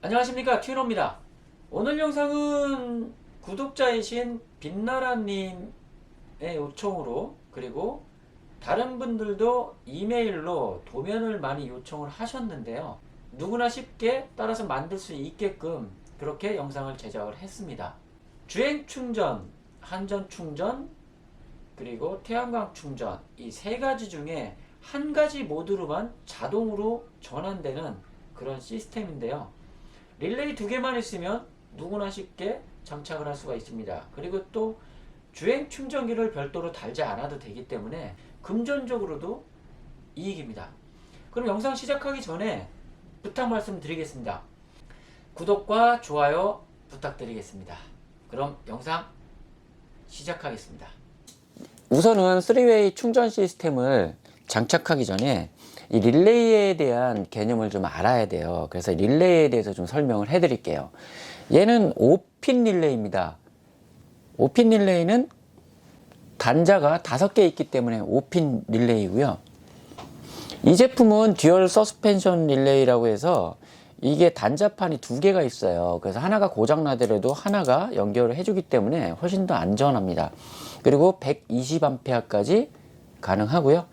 안녕하십니까, 튜너입니다. 오늘 영상은 구독자이신 빛나라님의 요청으로, 그리고 다른 분들도 이메일로 도면을 많이 요청을 하셨는데요, 누구나 쉽게 따라서 만들 수 있게끔 그렇게 영상을 제작을 했습니다. 주행 충전, 한전 충전, 그리고 태양광 충전, 이 세 가지 중에 한 가지 모드로만 자동으로 전환되는 그런 시스템인데요, 릴레이 두 개만 있으면 누구나 쉽게 장착을 할 수가 있습니다. 그리고 또 주행 충전기를 별도로 달지 않아도 되기 때문에 금전적으로도 이익입니다. 그럼 영상 시작하기 전에 부탁 말씀 드리겠습니다. 구독과 좋아요 부탁드리겠습니다. 그럼 영상 시작하겠습니다. 우선은 3웨이 충전 시스템을 장착하기 전에 이 릴레이에 대한 개념을 좀 알아야 돼요. 그래서 릴레이에 대해서 좀 설명을 해 드릴게요. 얘는 5핀 릴레이입니다. 5핀 릴레이는 단자가 5개 있기 때문에 5핀 릴레이고요. 이 제품은 듀얼 서스펜션 릴레이라고 해서 이게 단자판이 2개가 있어요. 그래서 하나가 고장나더라도 하나가 연결을 해주기 때문에 훨씬 더 안전합니다. 그리고 120A까지 가능하고요.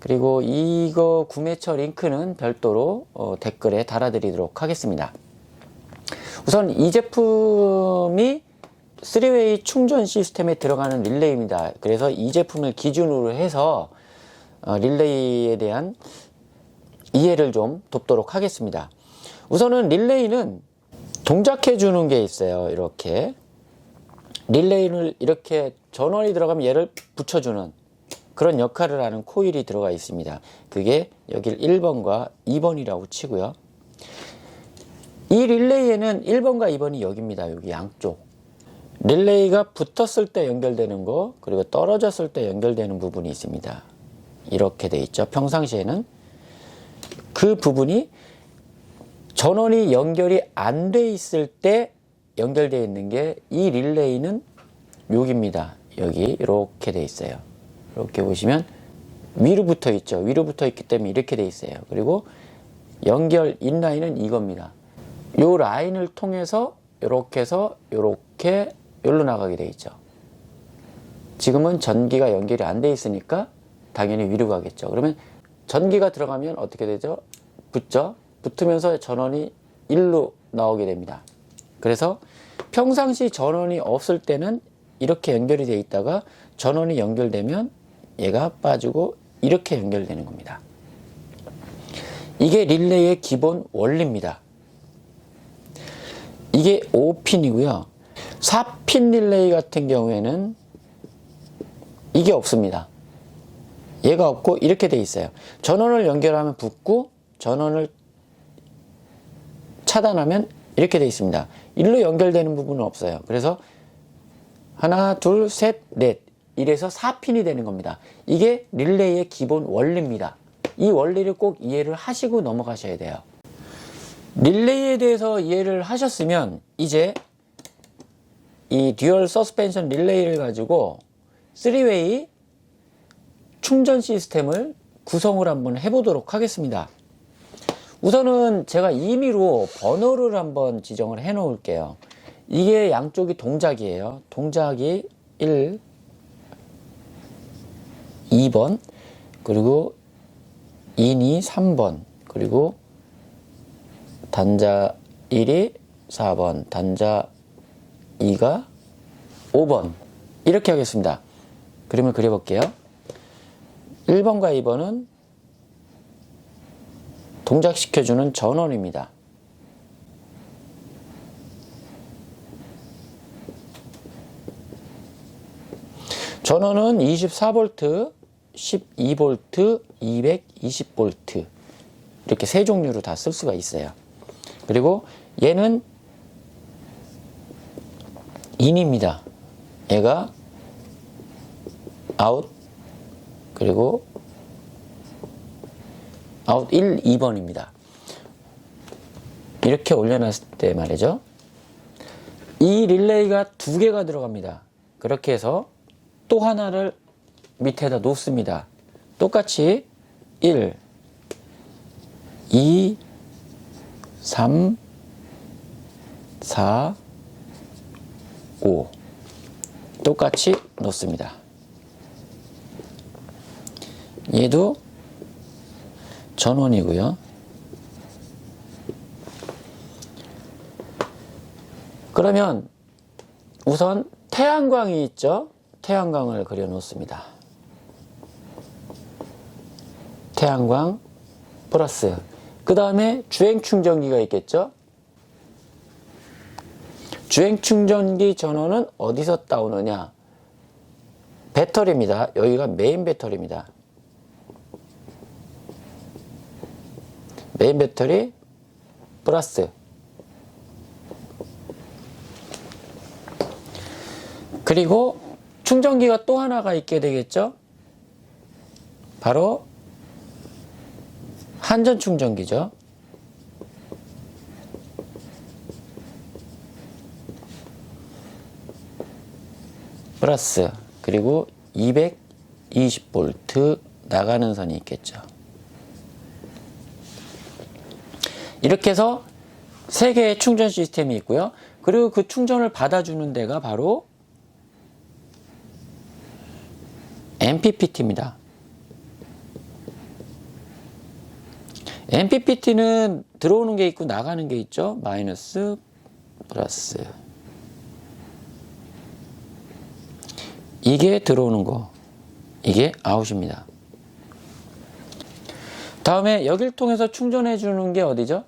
그리고 이거 구매처 링크는 별도로 댓글에 달아드리도록 하겠습니다. 우선 이 제품이 3웨이 충전 시스템에 들어가는 릴레이입니다. 그래서 이 제품을 기준으로 해서 릴레이에 대한 이해를 좀 돕도록 하겠습니다. 우선은 릴레이는 동작해 주는 게 있어요. 이렇게 릴레이를 이렇게 전원이 들어가면 얘를 붙여주는 그런 역할을 하는 코일이 들어가 있습니다. 그게 여길 1번과 2번이라고 치고요. 이 릴레이에는 1번과 2번이 여기입니다. 여기 양쪽. 릴레이가 붙었을 때 연결되는 거, 그리고 떨어졌을 때 연결되는 부분이 있습니다. 이렇게 돼 있죠. 평상시에는 그 부분이 전원이 연결이 안 돼 있을 때 연결되어 있는 게 이 릴레이는 여기입니다. 여기 이렇게 돼 있어요. 이렇게 보시면 위로 붙어 있죠. 위로 붙어 있기 때문에 이렇게 돼 있어요. 그리고 연결 인라인은 이겁니다. 요 라인을 통해서 이렇게 해서 이렇게 여기로 나가게 돼 있죠. 지금은 전기가 연결이 안 돼 있으니까 당연히 위로 가겠죠. 그러면 전기가 들어가면 어떻게 되죠? 붙죠. 붙으면서 전원이 1로 나오게 됩니다. 그래서 평상시 전원이 없을 때는 이렇게 연결이 되어 있다가 전원이 연결되면 얘가 빠지고 이렇게 연결되는 겁니다. 이게 릴레이의 기본 원리입니다. 이게 5핀이고요. 4핀 릴레이 같은 경우에는 이게 없습니다. 얘가 없고 이렇게 돼 있어요. 전원을 연결하면 붙고 전원을 차단하면 이렇게 돼 있습니다. 일로 연결되는 부분은 없어요. 그래서 하나, 둘, 셋, 넷 이래서 4핀이 되는 겁니다. 이게 릴레이의 기본 원리입니다. 이 원리를 꼭 이해를 하시고 넘어가셔야 돼요. 릴레이에 대해서 이해를 하셨으면 이제 이 듀얼 서스펜션 릴레이를 가지고 3웨이 충전 시스템을 구성을 한번 해보도록 하겠습니다. 우선은 제가 임의로 번호를 한번 지정을 해 놓을게요. 이게 양쪽이 동작이에요. 동작이 1, 2번, 그리고 인이 3번, 그리고 단자 1이 4번, 단자 2가 5번. 이렇게 하겠습니다. 그림을 그려볼게요. 1번과 2번은 동작시켜주는 전원입니다. 전원은 24V, 12V, 220V 이렇게 세 종류로 다 쓸 수가 있어요. 그리고 얘는 인입니다. 얘가 아웃, 그리고 아웃 1, 2번입니다. 이렇게 올려놨을 때 말이죠. 이 릴레이가 2개가 들어갑니다. 그렇게 해서 또 하나를 밑에다 놓습니다. 똑같이 1, 2, 3, 4, 5 똑같이 놓습니다. 얘도 전원이고요. 그러면 우선 태양광이 있죠. 태양광을 그려 놓습니다. 태양광 플러스, 그 다음에 주행충전기가 있겠죠. 주행충전기 전원은 어디서 따오느냐? 배터리입니다. 여기가 메인 배터리입니다. 메인 배터리 플러스, 그리고 충전기가 또 하나가 있게 되겠죠. 바로 한전 충전기죠. 플러스, 그리고 220V 나가는 선이 있겠죠. 이렇게 해서 3개의 충전 시스템이 있고요. 그리고 그 충전을 받아주는 데가 바로 MPPT입니다. MPPT는 들어오는 게 있고 나가는 게 있죠. 마이너스, 플러스. 이게 들어오는 거, 이게 아웃입니다. 다음에 여길 통해서 충전해 주는 게 어디죠?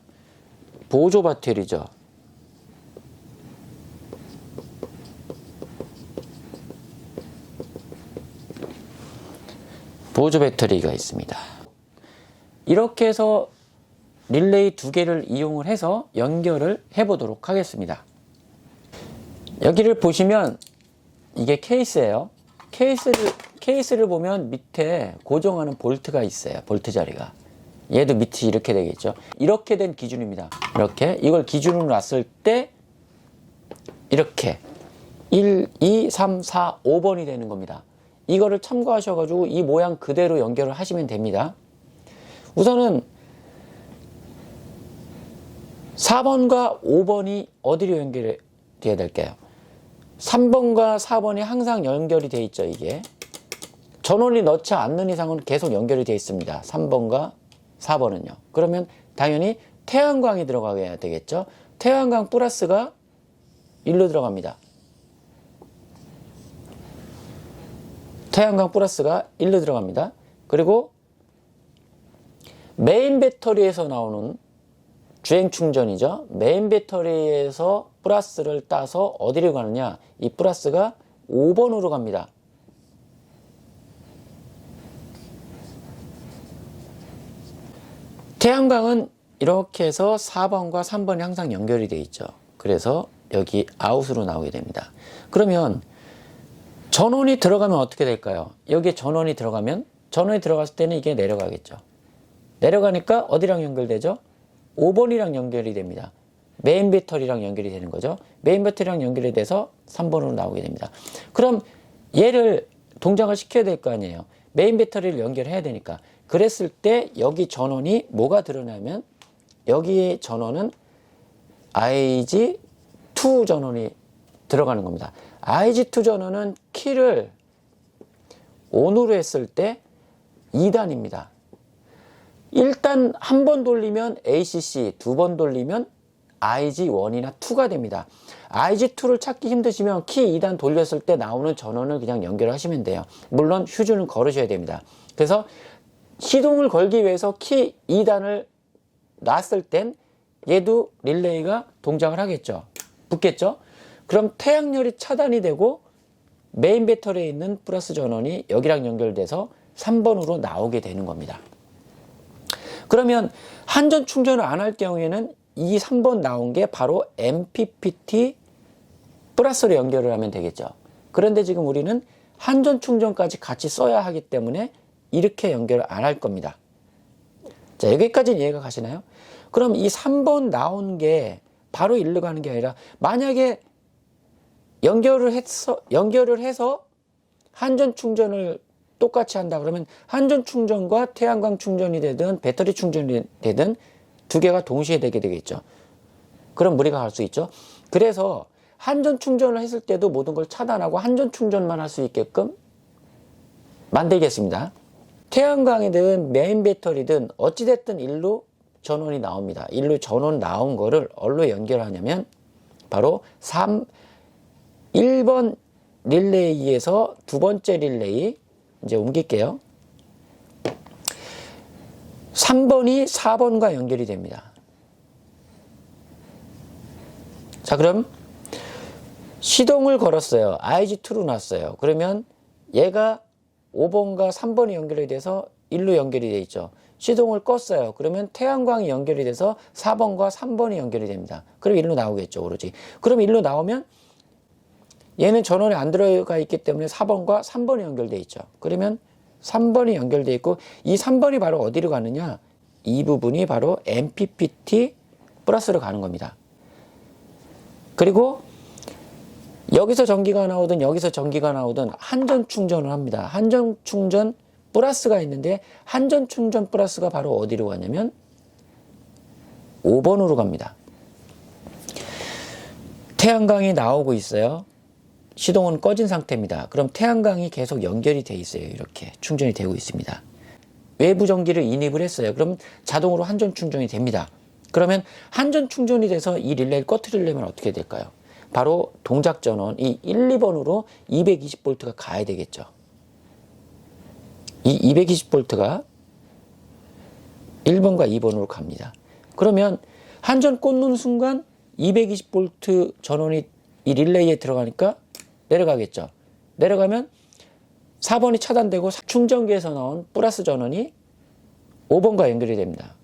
보조 배터리죠. 보조 배터리가 있습니다. 이렇게 해서 릴레이 2개를 이용을 해서 연결을 해 보도록 하겠습니다. 여기를 보시면 이게 케이스예요. 케이스를 보면 밑에 고정하는 볼트가 있어요. 볼트 자리가. 얘도 밑이 이렇게 되겠죠. 이렇게 된 기준입니다. 이렇게 이걸 기준으로 놨을 때 이렇게 1, 2, 3, 4, 5번이 되는 겁니다. 이거를 참고하셔가지고 이 모양 그대로 연결을 하시면 됩니다. 우선은 4번과 5번이 어디로 연결이 되어야 될까요? 3번과 4번이 항상 연결이 되어 있죠. 이게 전원이 넣지 않는 이상은 계속 연결이 되어 있습니다. 3번과 4번은요. 그러면 당연히 태양광이 들어가야 되겠죠. 태양광 플러스가 1로 들어갑니다. 태양광 플러스가 1로 들어갑니다. 그리고 메인 배터리에서 나오는 주행 충전이죠. 메인 배터리에서 플러스를 따서 어디로 가느냐? 이 플러스가 5번으로 갑니다. 태양광은 이렇게 해서 4번과 3번이 항상 연결이 되어 있죠. 그래서 여기 아웃으로 나오게 됩니다. 그러면 전원이 들어가면 어떻게 될까요? 여기에 전원이 들어갔을 때는 이게 내려가겠죠. 내려가니까 어디랑 연결되죠? 5번이랑 연결이 됩니다. 메인 배터리랑 연결이 되는 거죠. 메인 배터리랑 연결이 돼서 3번으로 나오게 됩니다. 그럼 얘를 동작을 시켜야 될 거 아니에요. 메인 배터리를 연결해야 되니까. 그랬을 때 여기 전원이 뭐가 드러나면 여기에 전원은 IG2 전원이 들어가는 겁니다. IG2 전원은 키를 ON으로 했을 때 2단입니다. 일단 한 번 돌리면 ACC, 2번 돌리면 IG1이나 2가 됩니다. IG2를 찾기 힘드시면 키 2단 돌렸을 때 나오는 전원을 그냥 연결하시면 돼요. 물론 휴즈는 걸으셔야 됩니다. 그래서 시동을 걸기 위해서 키 2단을 놨을 땐 얘도 릴레이가 동작을 하겠죠. 붙겠죠. 그럼 태양열이 차단이 되고 메인 배터리에 있는 플러스 전원이 여기랑 연결돼서 3번으로 나오게 되는 겁니다. 그러면 한전 충전을 안 할 경우에는 이 3번 나온 게 바로 MPPT 플러스로 연결을 하면 되겠죠. 그런데 지금 우리는 한전 충전까지 같이 써야 하기 때문에 이렇게 연결을 안 할 겁니다. 자, 여기까지는 이해가 가시나요? 그럼 이 3번 나온 게 바로 일로 가는 게 아니라 만약에 연결을 해서 한전 충전을 똑같이 한다 그러면 한전 충전과 태양광 충전이 되든 배터리 충전이 되든 두 개가 동시에 되게 되겠죠. 그럼 우리가 할 수 있죠. 그래서 한전 충전을 했을 때도 모든 걸 차단하고 한전 충전만 할 수 있게끔 만들겠습니다. 태양광이든 메인 배터리든 어찌됐든 일로 전원이 나옵니다. 일로 전원 나온 거를 어디로 연결하냐면 바로 1번 릴레이에서 두 번째 릴레이 이제 옮길게요. 3번이 4번과 연결이 됩니다. 자, 그럼 시동을 걸었어요. IG2로 놨어요. 그러면 얘가 5번과 3번이 연결이 돼서 1로 연결이 되어 있죠. 시동을 껐어요. 그러면 태양광이 연결이 돼서 4번과 3번이 연결이 됩니다. 그럼 1로 나오겠죠, 오로지. 그럼 1로 나오면 얘는 전원이 안 들어가 있기 때문에 4번과 3번이 연결되어 있죠. 그러면 3번이 연결되어 있고 이 3번이 바로 어디로 가느냐? 이 부분이 바로 MPPT 플러스로 가는 겁니다. 그리고 여기서 전기가 나오든 여기서 전기가 나오든 한전 충전을 합니다. 한전 충전 플러스가 있는데 한전 충전 플러스가 바로 어디로 가냐면 5번으로 갑니다. 태양광이 나오고 있어요. 시동은 꺼진 상태입니다. 그럼 태양광이 계속 연결이 돼 있어요. 이렇게 충전이 되고 있습니다. 외부 전기를 인입을 했어요. 그럼 자동으로 한전 충전이 됩니다. 그러면 한전 충전이 돼서 이 릴레이를 꺼트리려면 어떻게 될까요? 바로 동작 전원 이 1, 2번으로 220V가 가야 되겠죠. 이 220V가 1번과 2번으로 갑니다. 그러면 한전 꽂는 순간 220V 전원이 이 릴레이에 들어가니까 내려가겠죠. 내려가면 4번이 차단되고 충전기에서 나온 플러스 전원이 5번과 연결이 됩니다.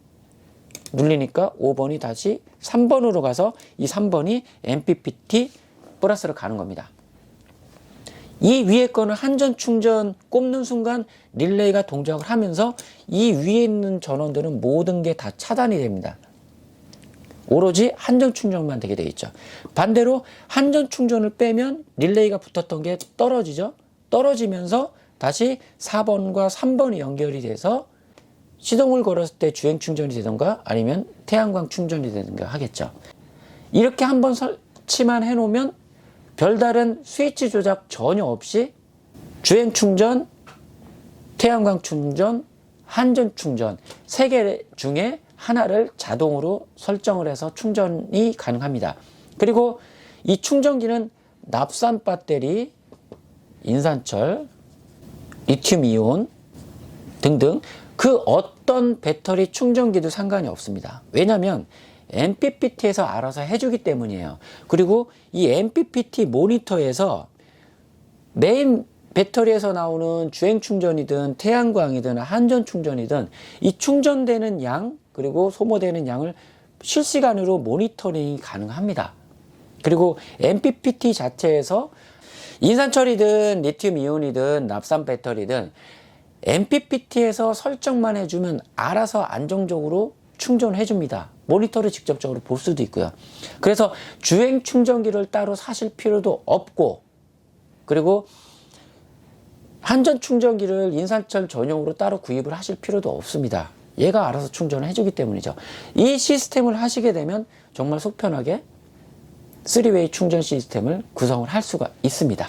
눌리니까 5번이 다시 3번으로 가서 이 3번이 MPPT 플러스로 가는 겁니다. 이 위에 거는 한전 충전 꼽는 순간 릴레이가 동작을 하면서 이 위에 있는 전원들은 모든 게 다 차단이 됩니다. 오로지 한전 충전만 되게 되어 있죠. 반대로 한전 충전을 빼면 릴레이가 붙었던 게 떨어지죠. 떨어지면서 다시 4번과 3번이 연결이 돼서 시동을 걸었을 때 주행 충전이 되던가 아니면 태양광 충전이 되던가 하겠죠. 이렇게 한번 설치만 해놓으면 별다른 스위치 조작 전혀 없이 주행 충전, 태양광 충전, 한전 충전 3개 중에 하나를 자동으로 설정을 해서 충전이 가능합니다. 그리고 이 충전기는 납산 배터리, 인산철, 리튬 이온 등등 그 어떤 배터리 충전기도 상관이 없습니다. 왜냐하면 MPPT에서 알아서 해주기 때문이에요. 그리고 이 MPPT 모니터에서 메인 배터리에서 나오는 주행 충전이든 태양광이든 한전 충전이든 이 충전되는 양 그리고 소모되는 양을 실시간으로 모니터링이 가능합니다. 그리고 MPPT 자체에서 인산철이든 리튬 이온이든 납산 배터리든 MPPT에서 설정만 해주면 알아서 안정적으로 충전해 줍니다. 모니터를 직접적으로 볼 수도 있고요. 그래서 주행 충전기를 따로 사실 필요도 없고 그리고 한전 충전기를 인산철 전용으로 따로 구입을 하실 필요도 없습니다. 얘가 알아서 충전을 해주기 때문이죠. 이 시스템을 하시게 되면 정말 속편하게 3웨이 충전 시스템을 구성을 할 수가 있습니다.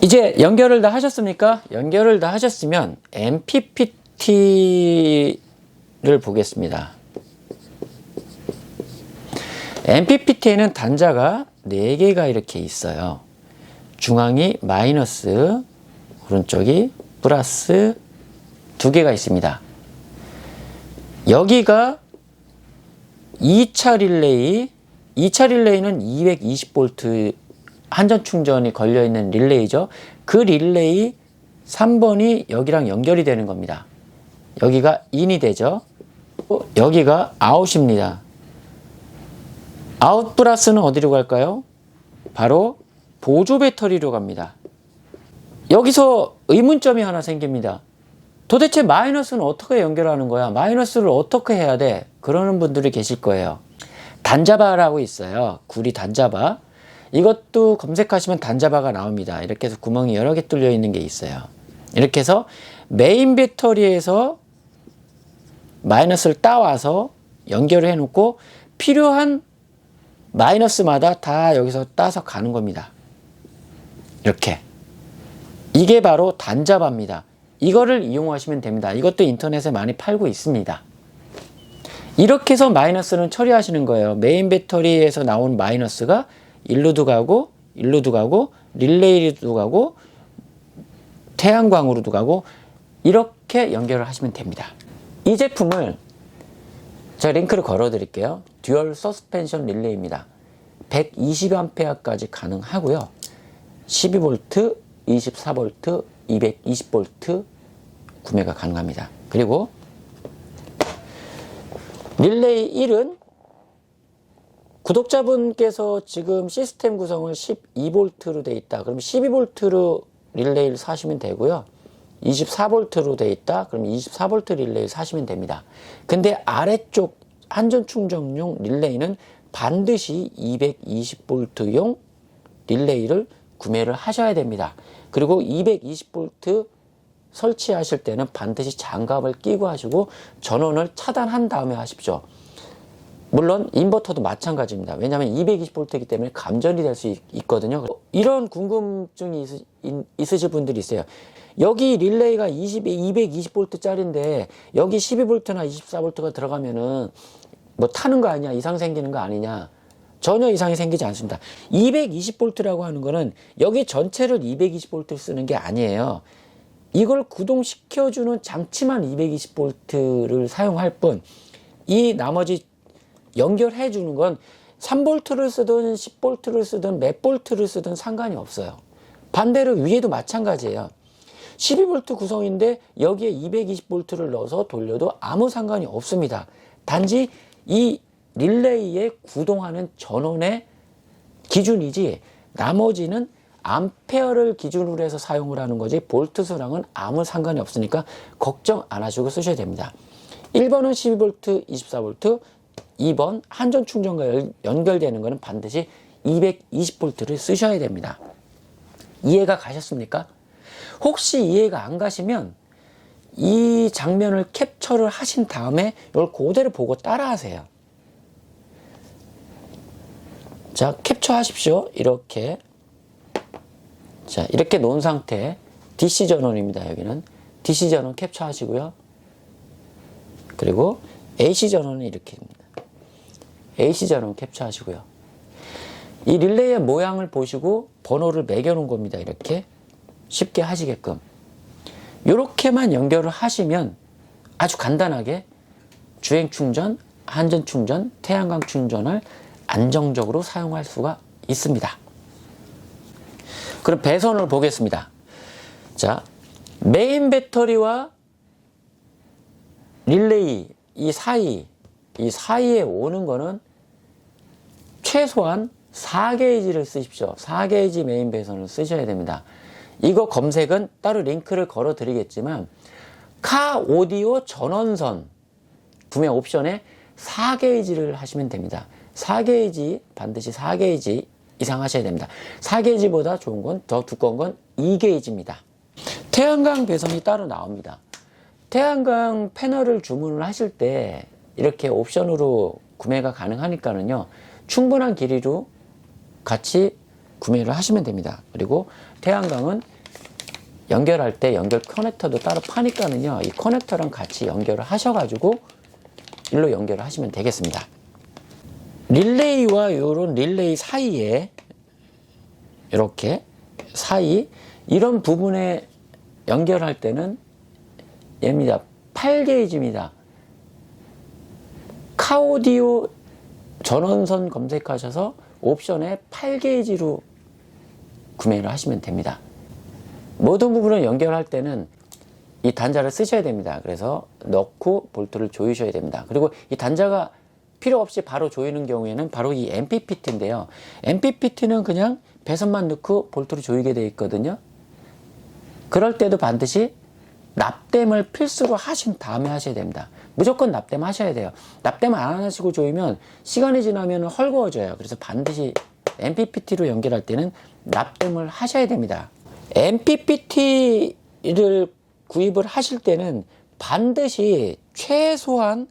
이제 연결을 다 하셨습니까? 연결을 다 하셨으면 MPPT를 보겠습니다. MPPT에는 단자가 4개가 이렇게 있어요. 중앙이 마이너스, 오른쪽이 플러스 2개가 있습니다. 여기가 2차 릴레이, 2차 릴레이는 220V 한전 충전이 걸려있는 릴레이죠. 그 릴레이 3번이 여기랑 연결이 되는 겁니다. 여기가 인이 되죠. 여기가 아웃입니다. 아웃 플러스는 어디로 갈까요? 바로 보조 배터리로 갑니다. 여기서 의문점이 하나 생깁니다. 도대체 마이너스는 어떻게 연결하는 거야? 마이너스를 어떻게 해야 돼? 그러는 분들이 계실 거예요. 단자바라고 있어요. 구리 단자바. 이것도 검색하시면 단자바가 나옵니다. 이렇게 해서 구멍이 여러 개 뚫려 있는 게 있어요. 이렇게 해서 메인 배터리에서 마이너스를 따와서 연결을 해놓고 필요한 마이너스마다 다 여기서 따서 가는 겁니다. 이렇게. 이게 바로 단자바입니다. 이거를 이용하시면 됩니다. 이것도 인터넷에 많이 팔고 있습니다. 이렇게 해서 마이너스는 처리하시는 거예요. 메인 배터리에서 나온 마이너스가 일로도 가고 일로도 가고 릴레이로도 가고 태양광으로도 가고 이렇게 연결을 하시면 됩니다. 이 제품을 제가 링크를 걸어 드릴게요. 듀얼 서스펜션 릴레이입니다. 120A까지 가능하고요. 12V, 24V, 220V 구매가 가능합니다. 그리고 릴레이 1은 구독자분께서 지금 시스템 구성을 12V로 돼 있다. 그럼 12V로 릴레이를 사시면 되고요. 24V로 돼 있다. 그럼 24V 릴레이를 사시면 됩니다. 근데 아래쪽 한전 충전용 릴레이는 반드시 220V용 릴레이를 구매를 하셔야 됩니다. 그리고 220V 설치하실 때는 반드시 장갑을 끼고 하시고 전원을 차단한 다음에 하십시오. 물론 인버터도 마찬가지입니다. 왜냐하면 220V이기 때문에 감전이 될 수 있거든요. 이런 궁금증이 있으실 분들이 있어요. 여기 릴레이가 220V짜리인데 여기 12V나 24V가 들어가면은 뭐 타는 거 아니냐, 이상 생기는 거 아니냐. 전혀 이상이 생기지 않습니다. 220V라고 하는 거는 여기 전체를 220V 쓰는 게 아니에요. 이걸 구동시켜주는 장치만 220V를 사용할 뿐, 이 나머지 연결해 주는 건 3V를 쓰든 10V를 쓰든 몇 V를 쓰든 상관이 없어요. 반대로 위에도 마찬가지예요. 12V 구성인데 여기에 220V를 넣어서 돌려도 아무 상관이 없습니다. 단지 이 릴레이에 구동하는 전원의 기준이지 나머지는 암페어를 기준으로 해서 사용을 하는 거지 볼트 수랑은 아무 상관이 없으니까 걱정 안 하시고 쓰셔야 됩니다. 1번은 12V, 24V, 2번 한전 충전과 연결되는 것은 반드시 220V를 쓰셔야 됩니다. 이해가 가셨습니까? 혹시 이해가 안 가시면 이 장면을 캡처를 하신 다음에 이걸 그대로 보고 따라 하세요. 자, 캡처 하십시오. 이렇게. 자, 이렇게 놓은 상태. DC 전원입니다. 여기는. DC 전원 캡처 하시고요. 그리고 AC 전원은 이렇게입니다. AC 전원 캡처 하시고요. 이 릴레이의 모양을 보시고 번호를 매겨 놓은 겁니다. 이렇게. 쉽게 하시게끔. 이렇게만 연결을 하시면 아주 간단하게 주행 충전, 한전 충전, 태양광 충전을 안정적으로 사용할 수가 있습니다. 그럼 배선을 보겠습니다. 자, 메인 배터리와 릴레이 이 사이에 오는 거는 최소한 4게이지를 쓰십시오. 4게이지 메인 배선을 쓰셔야 됩니다. 이거 검색은 따로 링크를 걸어 드리겠지만 카 오디오 전원선 구매 옵션에 4게이지를 하시면 됩니다. 4게이지 반드시 4게이지 이상 하셔야 됩니다. 4게이지보다 좋은 건 더 두꺼운 건 2게이지입니다. 태양광 배선이 따로 나옵니다. 태양광 패널을 주문을 하실 때 이렇게 옵션으로 구매가 가능하니까는요. 충분한 길이로 같이 구매를 하시면 됩니다. 그리고 태양광은 연결할 때 연결 커넥터도 따로 파니까는요. 이 커넥터랑 같이 연결을 하셔가지고 일로 연결을 하시면 되겠습니다. 릴레이와 이런 릴레이 사이에 이렇게 이런 부분에 연결할 때는 얘입니다. 8게이지입니다. 카오디오 전원선 검색하셔서 옵션에 8게이지로 구매를 하시면 됩니다. 모든 부분을 연결할 때는 이 단자를 쓰셔야 됩니다. 그래서 넣고 볼트를 조이셔야 됩니다. 그리고 이 단자가 필요 없이 바로 조이는 경우에는 바로 이 MPPT인데요. MPPT는 그냥 배선만 넣고 볼트를 조이게 되어 있거든요. 그럴 때도 반드시 납땜을 필수로 하신 다음에 하셔야 됩니다. 무조건 납땜 하셔야 돼요. 납땜 안 하시고 조이면 시간이 지나면 헐거워져요. 그래서 반드시 MPPT로 연결할 때는 납땜을 하셔야 됩니다. MPPT를 구입을 하실 때는 반드시 최소한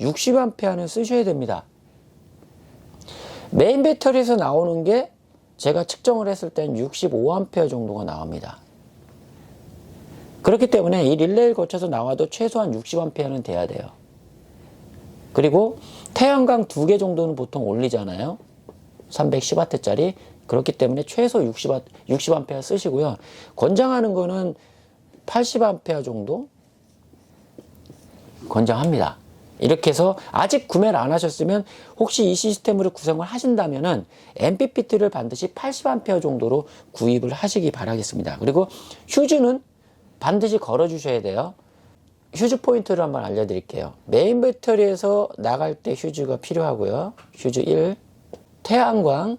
60A는 쓰셔야 됩니다. 메인 배터리에서 나오는 게 제가 측정을 했을 땐 65A 정도가 나옵니다. 그렇기 때문에 이 릴레이를 거쳐서 나와도 최소한 60A는 돼야 돼요. 그리고 태양광 2개 정도는 보통 올리잖아요. 310W짜리. 그렇기 때문에 최소 60A 쓰시고요. 권장하는 거는 80A 정도 권장합니다. 이렇게 해서 아직 구매를 안 하셨으면 혹시 이 시스템으로 구성을 하신다면은 MPPT를 반드시 80A 정도로 구입을 하시기 바라겠습니다. 그리고 휴즈는 반드시 걸어 주셔야 돼요. 휴즈 포인트를 한번 알려드릴게요. 메인 배터리에서 나갈 때 휴즈가 필요하고요. 휴즈 1, 태양광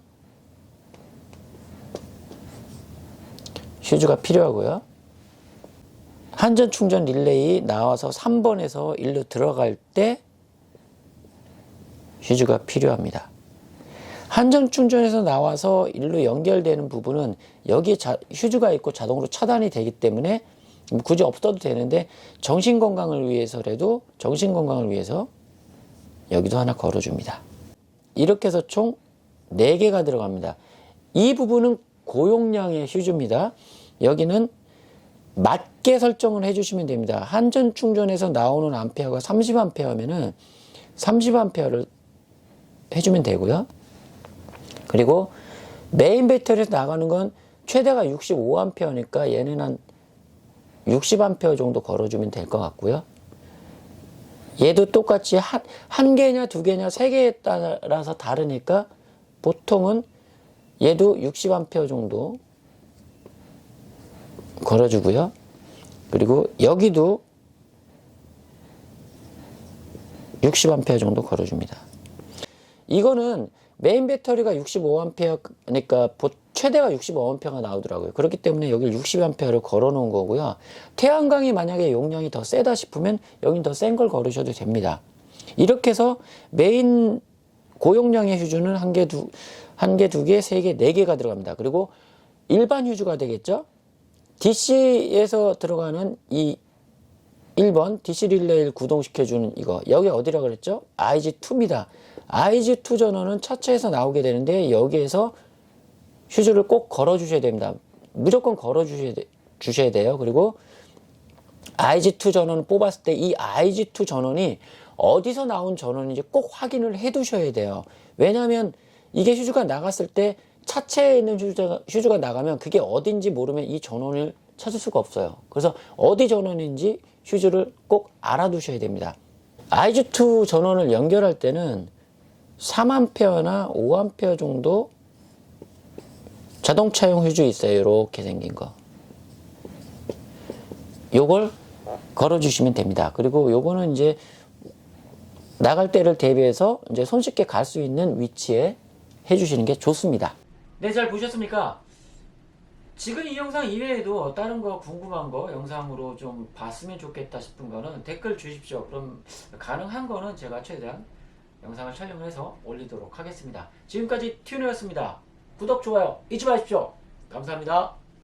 휴즈가 필요하고요. 한전 충전 릴레이 나와서 3번에서 1로 들어갈 때 휴즈가 필요합니다. 한전 충전에서 나와서 1로 연결되는 부분은 여기에 휴즈가 있고 자동으로 차단이 되기 때문에 굳이 없어도 되는데 정신건강을 위해서라도 여기도 하나 걸어줍니다. 이렇게 해서 총 4개가 들어갑니다. 이 부분은 고용량의 휴즈입니다. 여기는 맞게 설정을 해주시면 됩니다. 한전 충전에서 나오는 암페어가 30A면은 30A를 해주면 되고요. 그리고 메인 배터리에서 나가는 건 최대가 65A니까 얘는 한 60A 정도 걸어주면 될 것 같고요. 얘도 똑같이 한 개냐, 2개냐, 3개에 따라서 다르니까 보통은 얘도 60A 정도 걸어주고요. 그리고 여기도 60A 정도 걸어줍니다. 이거는 메인 배터리가 65A니까 최대가 65A가 나오더라고요. 그렇기 때문에 여기 60A를 걸어 놓은 거고요. 태양광이 만약에 용량이 더 세다 싶으면 여긴 더 센 걸 걸으셔도 됩니다. 이렇게 해서 메인 고용량의 휴즈는 한 개, 2개, 3개, 4개가 들어갑니다. 그리고 일반 휴즈가 되겠죠. DC에서 들어가는 이 1번 DC 릴레이를 구동시켜주는 이거, 여기 어디라 그랬죠? IG2입니다. IG2 전원은 차체에서 나오게 되는데 여기에서 휴즈를 꼭 걸어 주셔야 됩니다. 무조건 걸어 주셔야 돼요. 그리고 IG2 전원을 뽑았을 때 이 IG2 전원이 어디서 나온 전원인지 꼭 확인을 해 두셔야 돼요. 왜냐하면 이게 휴즈가 나갔을 때 차체에 있는 휴즈가 나가면 그게 어딘지 모르면 이 전원을 찾을 수가 없어요. 그래서 어디 전원인지 휴즈를 꼭 알아두셔야 됩니다. IG2 전원을 연결할 때는 3A나 5A 정도 자동차용 휴즈 있어요. 이렇게 생긴 거. 요걸 걸어주시면 됩니다. 그리고 요거는 이제 나갈 때를 대비해서 이제 손쉽게 갈 수 있는 위치에 해주시는 게 좋습니다. 네, 잘 보셨습니까? 지금 이 영상 이외에도 다른 거 궁금한 거 영상으로 좀 봤으면 좋겠다 싶은 거는 댓글 주십시오. 그럼 가능한 거는 제가 최대한 영상을 촬영을 해서 올리도록 하겠습니다. 지금까지 튜너였습니다. 구독, 좋아요 잊지 마십시오. 감사합니다.